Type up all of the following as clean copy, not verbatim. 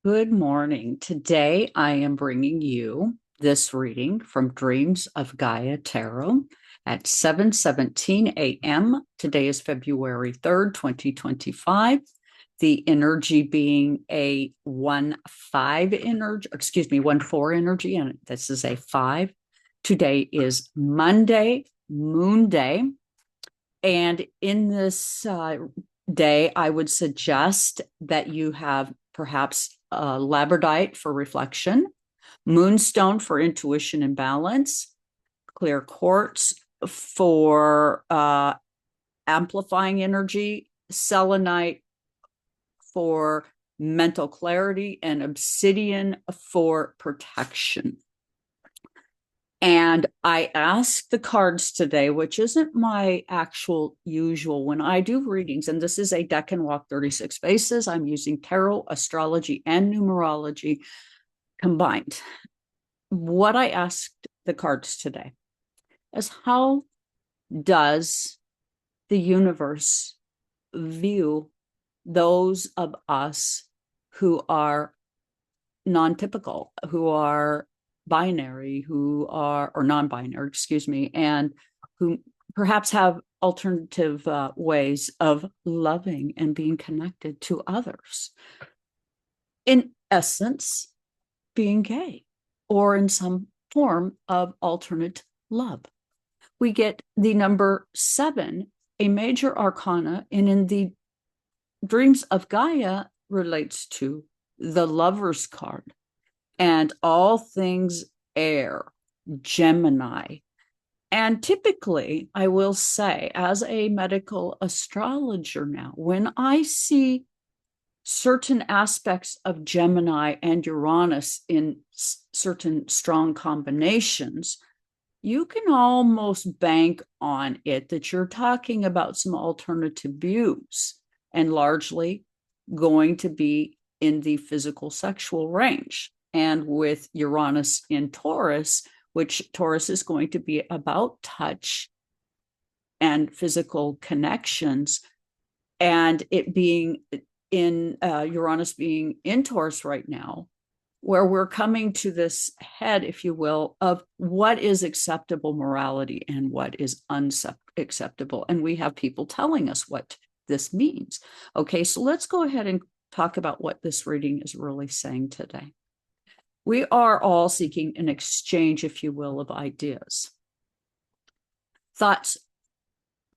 Good morning. Today I am bringing you this reading from Dreams of Gaia Tarot at 7:17 a.m. Today is February 3rd, 2025. The energy being a 1-5 energy, 1-4 energy, and this is a 5. Today is Monday, Moon Day. And in this day, I would suggest that you have perhaps labradorite for reflection, moonstone for intuition and balance, clear quartz for amplifying energy, selenite for mental clarity, and obsidian for protection. And I asked the cards today, which isn't my actual usual when I do readings, and this is a Decan walk 36 faces. I'm using tarot, astrology, and numerology combined. What I asked the cards today is, how does the universe view those of us who are non-typical, who are binary, who are, or non-binary, and who perhaps have alternative ways of loving and being connected to others? In essence, being gay or in some form of alternate love. We get the number 7, a major arcana, and in the Dreams of Gaia relates to the Lover's card and all things air, Gemini. And typically, I will say, as a medical astrologer now, when I see certain aspects of Gemini and Uranus in certain strong combinations, you can almost bank on it that you're talking about some alternative views and largely going to be in the physical sexual range. And with Uranus in Taurus, which Taurus is going to be about touch and physical connections, and it being in Uranus being in Taurus right now, where we're coming to this head, if you will, of what is acceptable morality and what is unacceptable. And we have people telling us what this means. Okay, so let's go ahead and talk about what this reading is really saying today. We are all seeking an exchange, if you will, of ideas, thoughts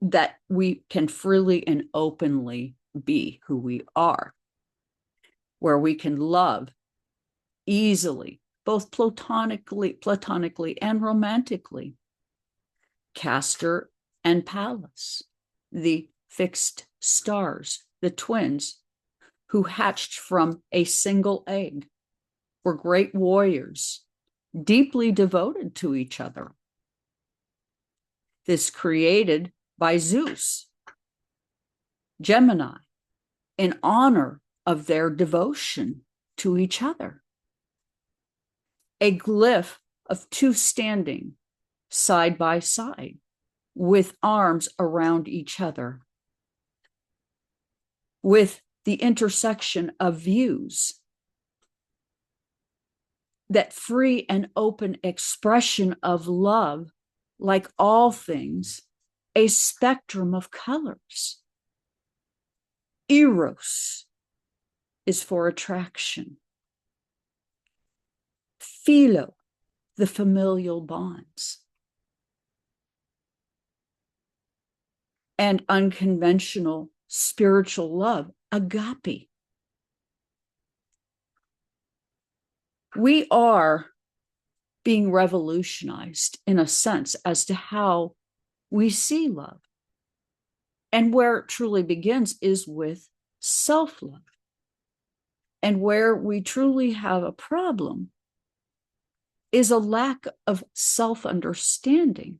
that we can freely and openly be who we are, where we can love easily, both platonically and romantically. Castor and Pallas, the fixed stars, the twins who hatched from a single egg, were great warriors, deeply devoted to each other. This created by Zeus, Gemini, in honor of their devotion to each other. A glyph of two standing side by side with arms around each other, with the intersection of views, that free and open expression of love, like all things, a spectrum of colors. Eros is for attraction. Philo, the familial bonds. And unconventional spiritual love, agape. We are being revolutionized in a sense as to how we see love. And where it truly begins is with self-love. And where we truly have a problem is a lack of self-understanding.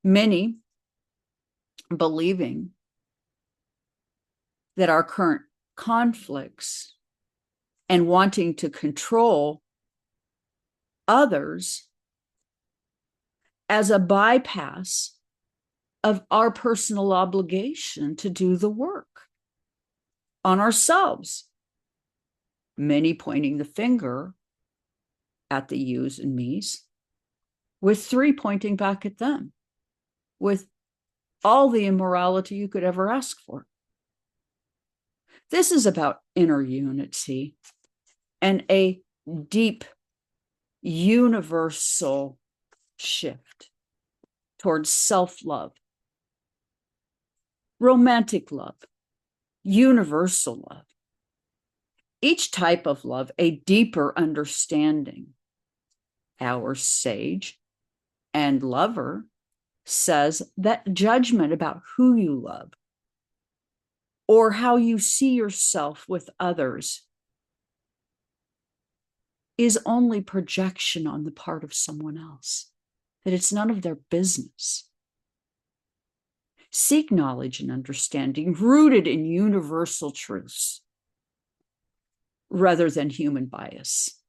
Many believing that our current conflicts and wanting to control others as a bypass of our personal obligation to do the work on ourselves many pointing the finger at the yous and me's, with 3 pointing back at them, with all the immorality you could ever ask for. This is about inner unity and a deep, universal shift towards self-love, romantic love, universal love. Each type of love, a deeper understanding. Our sage and lover says that judgment about who you love or how you see yourself with others is only projection on the part of someone else, that it's none of their business. Seek knowledge and understanding rooted in universal truths rather than human bias.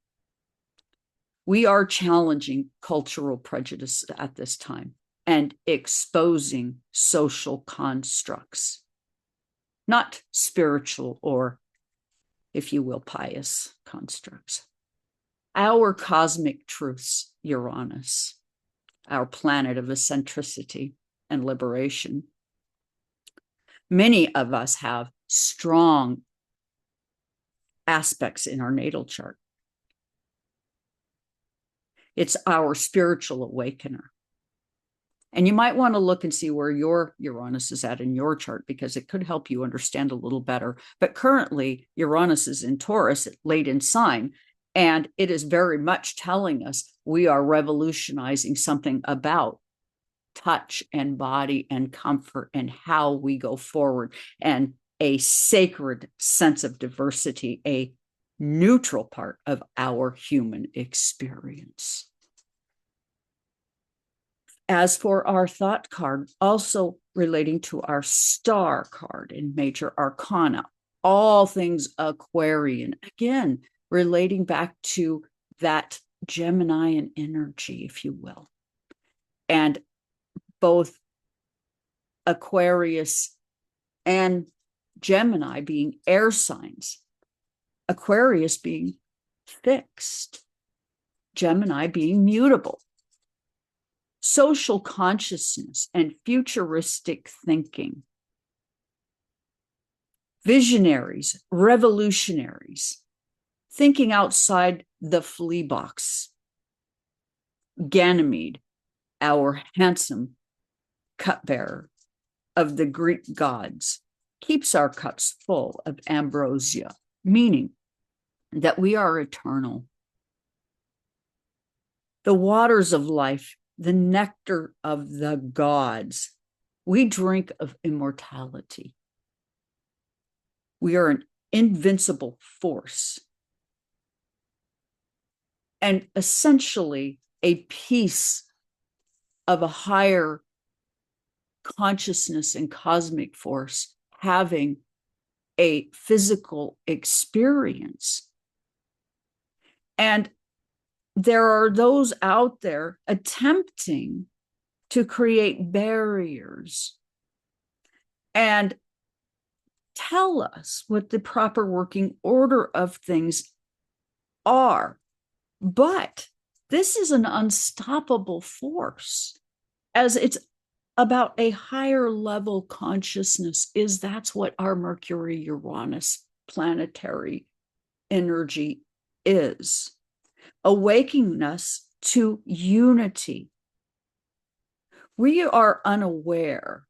We are challenging cultural prejudice at this time and exposing social constructs, not spiritual or, if you will, pious constructs. Our cosmic truths, Uranus, our planet of eccentricity and liberation. Many of us have strong aspects in our natal chart. It's our spiritual awakener. And you might want to look and see where your Uranus is at in your chart, because it could help you understand a little better. But currently, Uranus is in Taurus, late in sign, and it is very much telling us we are revolutionizing something about touch and body and comfort and how we go forward, and a sacred sense of diversity, a neutral part of our human experience. As for our thought card, also relating to our star card in major arcana, all things Aquarian, again, relating back to that Gemini energy, if you will. And both Aquarius and Gemini being air signs, Aquarius being fixed, Gemini being mutable. Social consciousness and futuristic thinking. Visionaries, revolutionaries, thinking outside the flea box. Ganymede, our handsome cupbearer of the Greek gods, keeps our cups full of ambrosia, meaning that we are eternal. The waters of life, the nectar of the gods, we drink of immortality. We are an invincible force and essentially a piece of a higher consciousness and cosmic force having a physical experience. And there are those out there attempting to create barriers and tell us what the proper working order of things are. But this is an unstoppable force, as it's about a higher level consciousness. That's what our Mercury Uranus planetary energy is. Awakening us to unity. We are unaware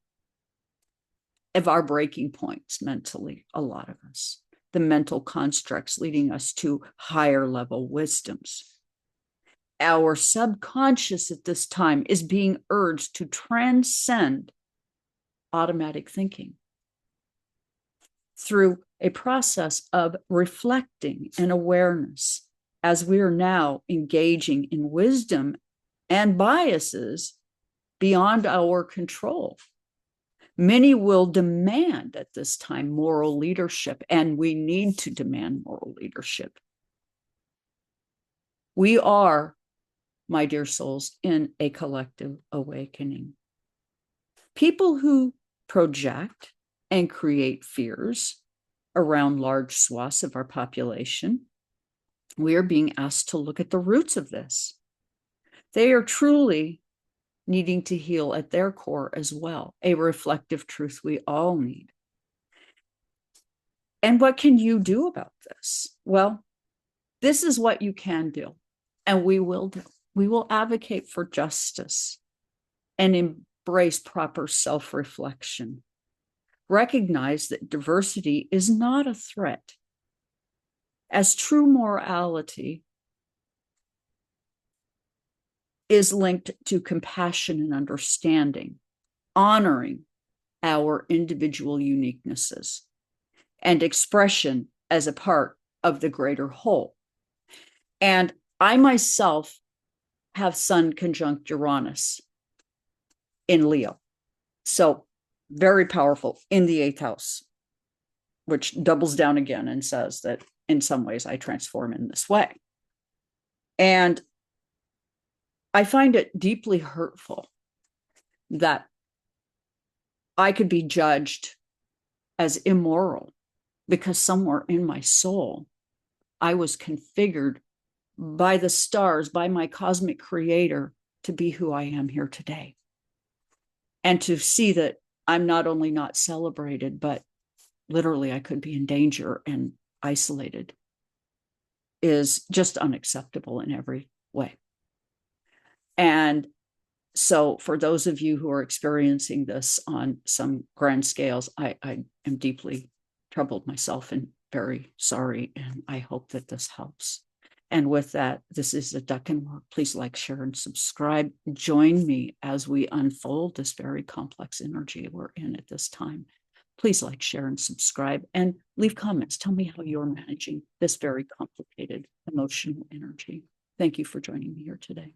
of our breaking points mentally, a lot of us, the mental constructs leading us to higher level wisdoms. Our subconscious at this time is being urged to transcend automatic thinking through a process of reflecting and awareness, as we are now engaging in wisdom and biases beyond our control. Many will demand at this time moral leadership, and we need to demand moral leadership. We are, my dear souls, in a collective awakening. People who project and create fears around large swaths of our population, we are being asked to look at the roots of this. They are truly needing to heal at their core as well, a reflective truth we all need. And what can you do about this? Well, this is what you can do, and we will do. We will advocate for justice and embrace proper self-reflection. Recognize that diversity is not a threat, as true morality is linked to compassion and understanding, honoring our individual uniquenesses, and expression as a part of the greater whole. And I myself have Sun conjunct Uranus in Leo. So very powerful in the 8th house, which doubles down again and says that in some ways I transform in this way. And I find it deeply hurtful that I could be judged as immoral because somewhere in my soul, I was configured by the stars, by my cosmic creator, to be who I am here today. And to see that I'm not only not celebrated, but literally I could be in danger and isolated is just unacceptable in every way. And so for those of you who are experiencing this on some grand scales, I am deeply troubled myself and very sorry. And I hope that this helps. And with that, this is a Decan work. Please like, share, and subscribe. Join me as we unfold this very complex energy we're in at this time. Please like, share, and subscribe, and leave comments. Tell me how you're managing this very complicated emotional energy. Thank you for joining me here today.